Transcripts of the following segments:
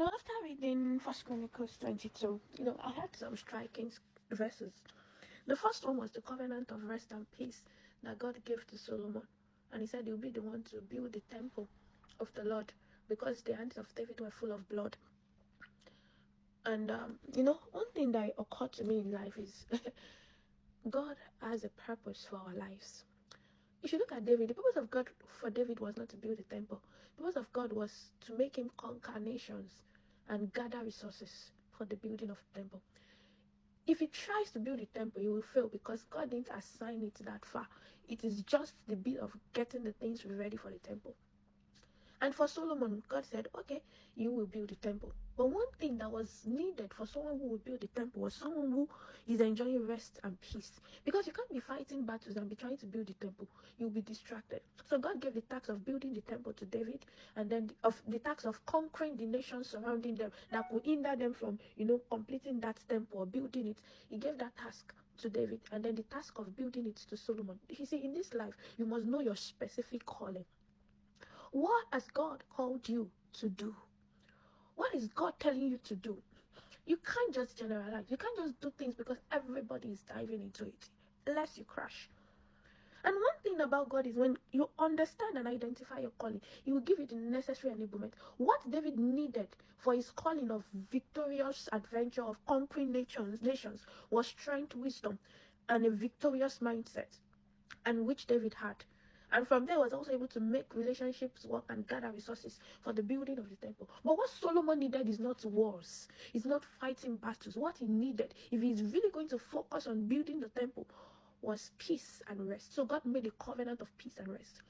After reading First Chronicles 22, I had some striking verses. The first one was the covenant of rest and peace that God gave to Solomon. And he said he'll be the one to build the temple of the Lord because the hands of David were full of blood. And, one thing that occurred to me in life is God has a purpose for our lives. If you look at David, the purpose of God for David was not to build a temple. The purpose of God was to make him conquer nations and gather resources for the building of the temple. If he tries to build a temple, he will fail because God didn't assign it that far. It is just the bit of getting the things ready for the temple. And for Solomon, God said, okay, you will build the temple. But one thing that was needed for someone who would build the temple was someone who is enjoying rest and peace. Because you can't be fighting battles and be trying to build the temple. You'll be distracted. So God gave the task of building the temple to David, and then the task of conquering the nations surrounding them that could hinder them from, completing that temple or building it. He gave that task to David, and then the task of building it to Solomon. You see, in this life, you must know your specific calling. What has God called you to do? What is God telling you to do? You can't just generalize. You can't just do things because everybody is diving into it, unless you crash. And one thing about God is when you understand and identify your calling, He will give you the necessary enablement. What David needed for his calling of victorious adventure, of conquering nations, was strength, wisdom, and a victorious mindset, and which David had. And from there was also able to make relationships work and gather resources for the building of the temple. But what Solomon needed is not wars. It's not fighting battles. What he needed, if he's really going to focus on building the temple, was peace and rest. So God made a covenant of peace and rest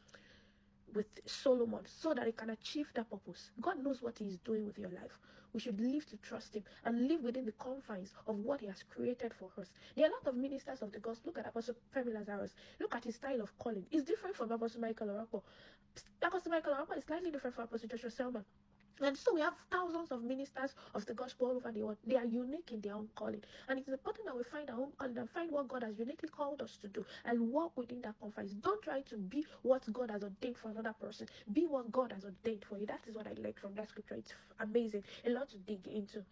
with Solomon so that he can achieve that purpose. God knows what He is doing with your life. We should live to trust Him and live within the confines of what He has created for us. There are a lot of ministers of the gospel. Look at Apostle Femi Lazarus. Look at his style of calling. It's different from Apostle Michael Orapo. Apostle Michael Orapo is slightly different from Apostle Joshua Selman. And so we have thousands of ministers of the gospel all over the world. They are unique in their own calling. And it is important that we find our own calling and find what God has uniquely called us to do and walk within that confines. Don't try to be what God has ordained for another person. Be what God has ordained for you. That is what I like from that scripture. It's amazing. A lot to dig into.